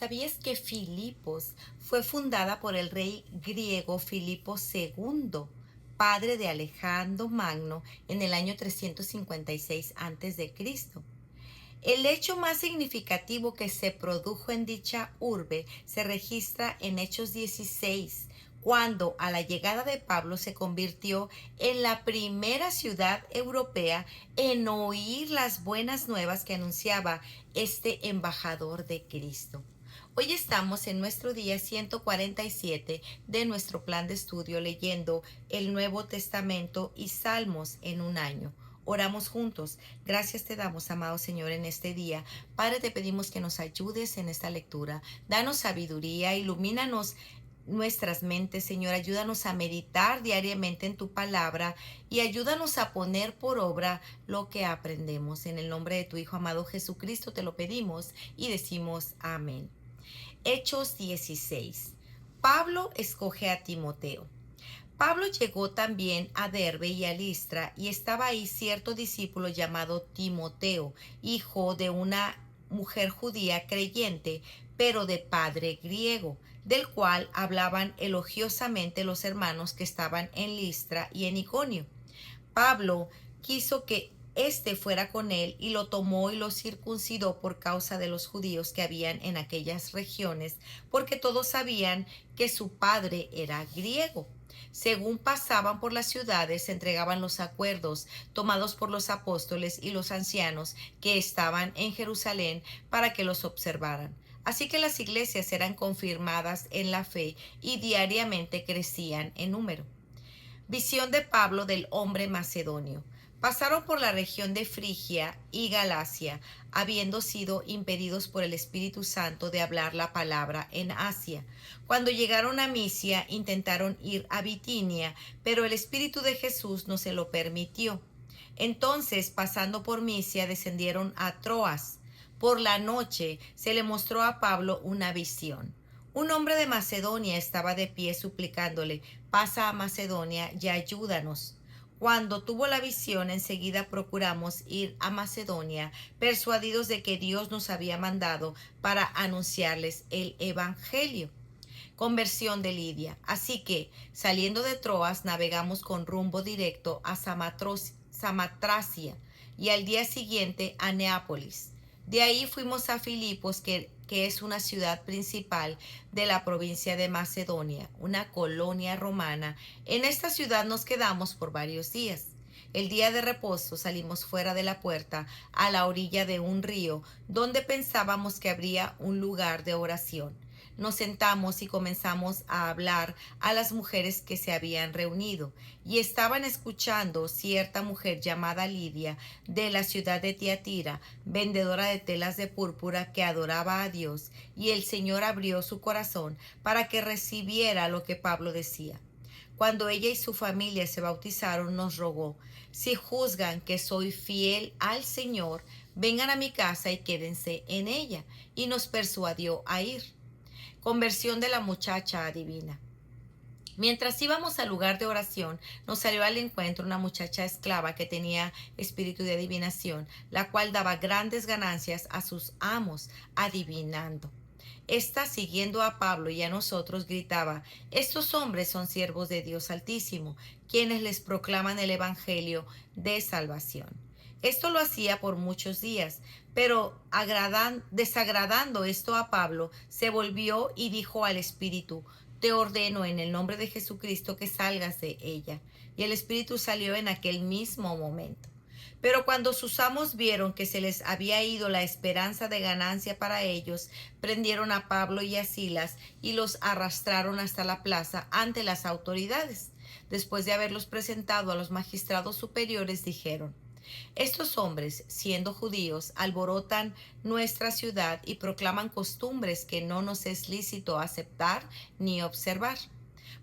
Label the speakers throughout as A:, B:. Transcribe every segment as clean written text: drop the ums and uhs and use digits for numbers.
A: ¿Sabías que Filipos fue fundada por el rey griego Filipo II, padre de Alejandro Magno, en el año 356 a.C.? El hecho más significativo que se produjo en dicha urbe se registra en Hechos 16, cuando a la llegada de Pablo se convirtió en la primera ciudad europea en oír las buenas nuevas que anunciaba este embajador de Cristo. Hoy estamos en nuestro día 147 de nuestro plan de estudio leyendo el Nuevo Testamento y Salmos en un año. Oramos juntos. Gracias te damos, amado Señor, en este día. Padre, te pedimos que nos ayudes en esta lectura. Danos sabiduría, ilumínanos nuestras mentes, Señor. Ayúdanos a meditar diariamente en tu palabra y ayúdanos a poner por obra lo que aprendemos. En el nombre de tu Hijo amado Jesucristo te lo pedimos y decimos amén. Hechos 16. Pablo escoge a Timoteo. Pablo llegó también a Derbe y a Listra, y estaba ahí cierto discípulo llamado Timoteo, hijo de una mujer judía creyente, pero de padre griego, del cual hablaban elogiosamente los hermanos que estaban en Listra y en Iconio. Pablo quiso que éste fuera con él y lo tomó y lo circuncidó por causa de los judíos que habían en aquellas regiones, porque todos sabían que su padre era griego. Según pasaban por las ciudades, se entregaban los acuerdos tomados por los apóstoles y los ancianos que estaban en Jerusalén para que los observaran. Así que las iglesias eran confirmadas en la fe y diariamente crecían en número. Visión de Pablo del hombre macedonio. Pasaron por la región de Frigia y Galacia, habiendo sido impedidos por el Espíritu Santo de hablar la palabra en Asia. Cuando llegaron a Misia, intentaron ir a Bitinia, pero el Espíritu de Jesús no se lo permitió. Entonces, pasando por Misia, descendieron a Troas. Por la noche se le mostró a Pablo una visión. Un hombre de Macedonia estaba de pie suplicándole: pasa a Macedonia y ayúdanos. Cuando tuvo la visión, enseguida procuramos ir a Macedonia, persuadidos de que Dios nos había mandado para anunciarles el Evangelio. Conversión de Lidia. Así que, saliendo de Troas, navegamos con rumbo directo a Samotracia y al día siguiente a Neápolis. De ahí fuimos a Filipos, que es una ciudad principal de la provincia de Macedonia, una colonia romana. En esta ciudad nos quedamos por varios días. El día de reposo salimos fuera de la puerta a la orilla de un río, donde pensábamos que habría un lugar de oración. Nos sentamos y comenzamos a hablar a las mujeres que se habían reunido, y estaban escuchando cierta mujer llamada Lidia, de la ciudad de Tiatira, vendedora de telas de púrpura, que adoraba a Dios, y el Señor abrió su corazón para que recibiera lo que Pablo decía. Cuando ella y su familia se bautizaron, nos rogó: si juzgan que soy fiel al Señor, vengan a mi casa y quédense en ella, y nos persuadió a ir. Conversión de la muchacha adivina. Mientras íbamos al lugar de oración, nos salió al encuentro una muchacha esclava que tenía espíritu de adivinación, la cual daba grandes ganancias a sus amos adivinando. Esta, siguiendo a Pablo y a nosotros, gritaba: estos hombres son siervos de Dios Altísimo, quienes les proclaman el Evangelio de salvación. Esto lo hacía por muchos días, pero desagradando esto a Pablo, se volvió y dijo al espíritu: te ordeno en el nombre de Jesucristo que salgas de ella. Y el espíritu salió en aquel mismo momento. Pero cuando sus amos vieron que se les había ido la esperanza de ganancia para ellos, prendieron a Pablo y a Silas y los arrastraron hasta la plaza ante las autoridades. Después de haberlos presentado a los magistrados superiores, dijeron: estos hombres, siendo judíos, alborotan nuestra ciudad y proclaman costumbres que no nos es lícito aceptar ni observar,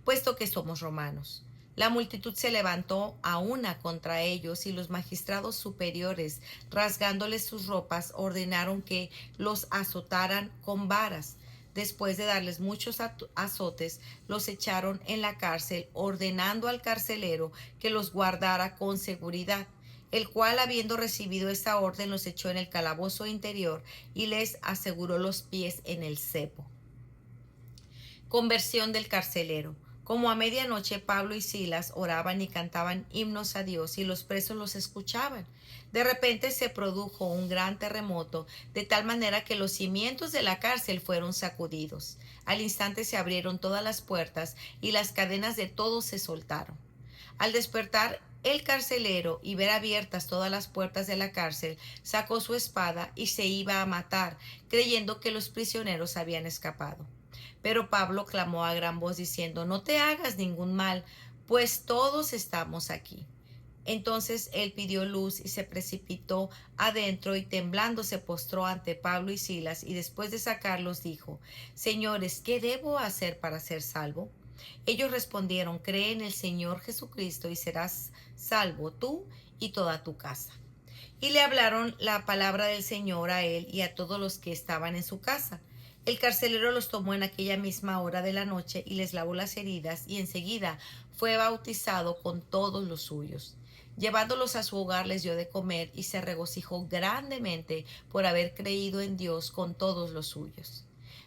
A: puesto que somos romanos. La multitud se levantó a una contra ellos, y los magistrados superiores, rasgándoles sus ropas, ordenaron que los azotaran con varas. Después de darles muchos azotes, los echaron en la cárcel, ordenando al carcelero que los guardara con seguridad. el cual, habiendo recibido esta orden, los echó en el calabozo interior y les aseguró los pies en el cepo. Conversión del carcelero. Como a medianoche Pablo y Silas oraban y cantaban himnos a Dios y los presos los escuchaban. De repente se produjo un gran terremoto, de tal manera que los cimientos de la cárcel fueron sacudidos. Al instante se abrieron todas las puertas y las cadenas de todos se soltaron. Al despertar el carcelero y ver abiertas todas las puertas de la cárcel, sacó su espada y se iba a matar, creyendo que los prisioneros habían escapado. Pero Pablo clamó a gran voz diciendo: no te hagas ningún mal, pues todos estamos aquí. Entonces él pidió luz y se precipitó adentro y temblando se postró ante Pablo y Silas y después de sacarlos dijo: Señores, ¿qué debo hacer para ser salvo? Ellos respondieron: cree en el Señor Jesucristo y serás salvo tú y toda tu casa. Y le hablaron la palabra del Señor a él y a todos los que estaban en su casa. El carcelero los tomó en aquella misma hora de la noche y les lavó las heridas, y enseguida fue bautizado con todos los suyos. Llevándolos a su hogar les dio de comer y se regocijó grandemente por haber creído en Dios con todos los suyos.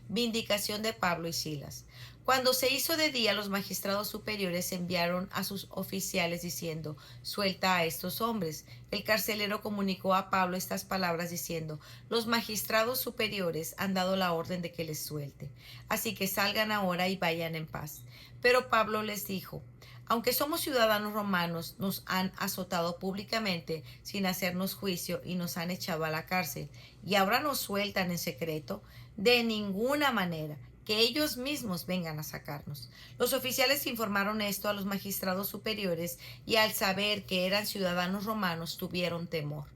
A: Vindicación de Pablo y Silas. Cuando se hizo de día, los magistrados superiores enviaron a sus oficiales diciendo: suelta a estos hombres. El carcelero comunicó a Pablo estas palabras diciendo: los magistrados superiores han dado la orden de que les suelte, así que salgan ahora y vayan en paz. Pero Pablo les dijo: aunque somos ciudadanos romanos, nos han azotado públicamente sin hacernos juicio y nos han echado a la cárcel, y ahora nos sueltan en secreto. De ninguna manera, que ellos mismos vengan a sacarnos. Los oficiales informaron esto a los magistrados superiores y al saber que eran ciudadanos romanos tuvieron temor.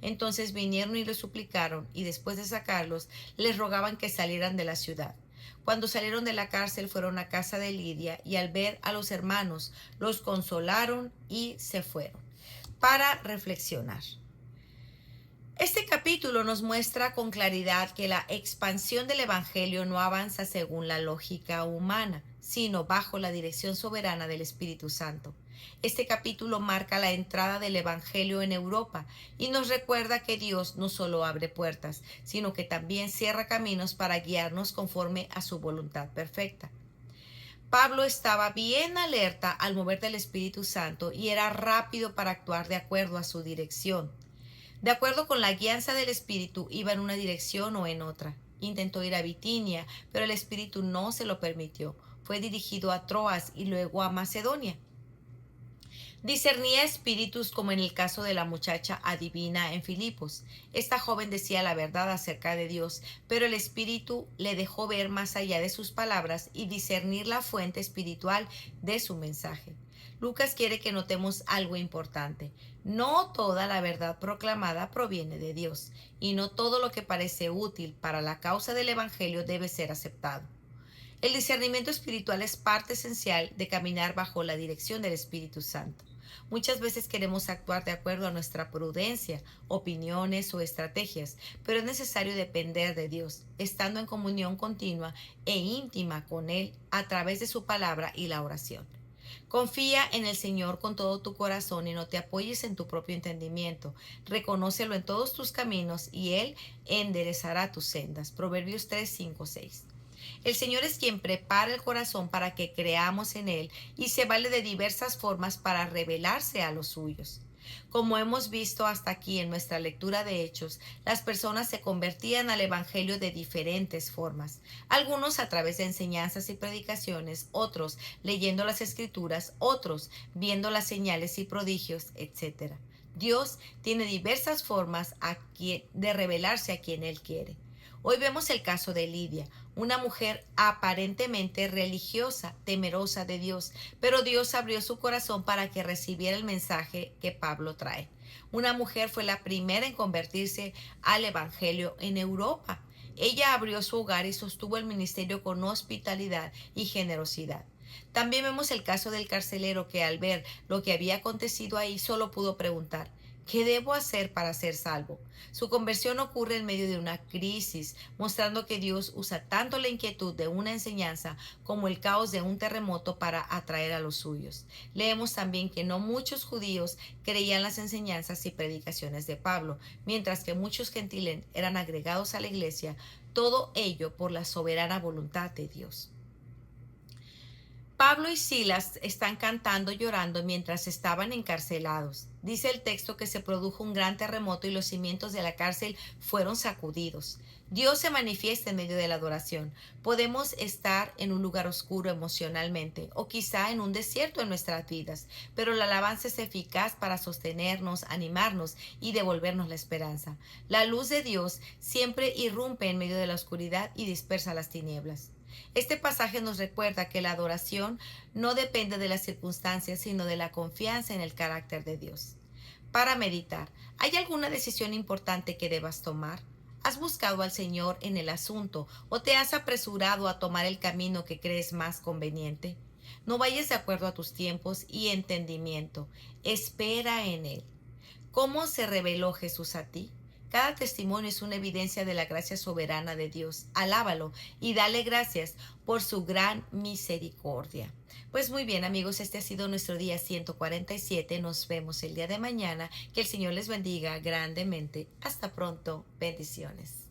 A: Entonces vinieron y les suplicaron y después de sacarlos les rogaban que salieran de la ciudad. Cuando salieron de la cárcel fueron a casa de Lidia y al ver a los hermanos los consolaron y se fueron. Para reflexionar. Este capítulo nos muestra con claridad que la expansión del Evangelio no avanza según la lógica humana, sino bajo la dirección soberana del Espíritu Santo. Este capítulo marca la entrada del Evangelio en Europa y nos recuerda que Dios no solo abre puertas, sino que también cierra caminos para guiarnos conforme a su voluntad perfecta. Pablo estaba bien alerta al mover del Espíritu Santo y era rápido para actuar de acuerdo a su dirección. De acuerdo con la guianza del Espíritu, iba en una dirección o en otra. Intentó ir a Bitinia, pero el Espíritu no se lo permitió. Fue dirigido a Troas y luego a Macedonia. Discernía espíritus como en el caso de la muchacha adivina en Filipos. Esta joven decía la verdad acerca de Dios, pero el Espíritu le dejó ver más allá de sus palabras y discernir la fuente espiritual de su mensaje. Lucas quiere que notemos algo importante. No toda la verdad proclamada proviene de Dios, y no todo lo que parece útil para la causa del Evangelio debe ser aceptado. El discernimiento espiritual es parte esencial de caminar bajo la dirección del Espíritu Santo. Muchas veces queremos actuar de acuerdo a nuestra prudencia, opiniones o estrategias, pero es necesario depender de Dios, estando en comunión continua e íntima con Él a través de su palabra y la oración. Confía en el Señor con todo tu corazón y no te apoyes en tu propio entendimiento. Reconócelo en todos tus caminos y Él enderezará tus sendas. Proverbios 3, 5, 6. El Señor es quien prepara el corazón para que creamos en Él y se vale de diversas formas para revelarse a los suyos. Como hemos visto hasta aquí en nuestra lectura de Hechos, las personas se convertían al Evangelio de diferentes formas. Algunos a través de enseñanzas y predicaciones, otros leyendo las Escrituras, otros viendo las señales y prodigios, etc. Dios tiene diversas formas de revelarse a quien Él quiere. Hoy vemos el caso de Lidia, una mujer aparentemente religiosa, temerosa de Dios, pero Dios abrió su corazón para que recibiera el mensaje que Pablo trae. Una mujer fue la primera en convertirse al Evangelio en Europa. Ella abrió su hogar y sostuvo el ministerio con hospitalidad y generosidad. También vemos el caso del carcelero que al ver lo que había acontecido ahí solo pudo preguntar: ¿Qué debo hacer para ser salvo? Su conversión ocurre en medio de una crisis, mostrando que Dios usa tanto la inquietud de una enseñanza como el caos de un terremoto para atraer a los suyos. Leemos también que no muchos judíos creían las enseñanzas y predicaciones de Pablo, mientras que muchos gentiles eran agregados a la iglesia, todo ello por la soberana voluntad de Dios. Pablo y Silas están cantando y llorando mientras estaban encarcelados. Dice el texto que se produjo un gran terremoto y los cimientos de la cárcel fueron sacudidos. Dios se manifiesta en medio de la adoración. Podemos estar en un lugar oscuro emocionalmente o quizá en un desierto en nuestras vidas, pero la alabanza es eficaz para sostenernos, animarnos y devolvernos la esperanza. La luz de Dios siempre irrumpe en medio de la oscuridad y dispersa las tinieblas. Este pasaje nos recuerda que la adoración no depende de las circunstancias, sino de la confianza en el carácter de Dios. Para meditar, ¿hay alguna decisión importante que debas tomar? ¿Has buscado al Señor en el asunto o te has apresurado a tomar el camino que crees más conveniente? No vayas de acuerdo a tus tiempos y entendimiento. Espera en Él. ¿Cómo se reveló Jesús a ti? Cada testimonio es una evidencia de la gracia soberana de Dios. Alábalo y dale gracias por su gran misericordia. Pues muy bien, amigos, este ha sido nuestro día 147. Nos vemos el día de mañana. Que el Señor les bendiga grandemente. Hasta pronto. Bendiciones.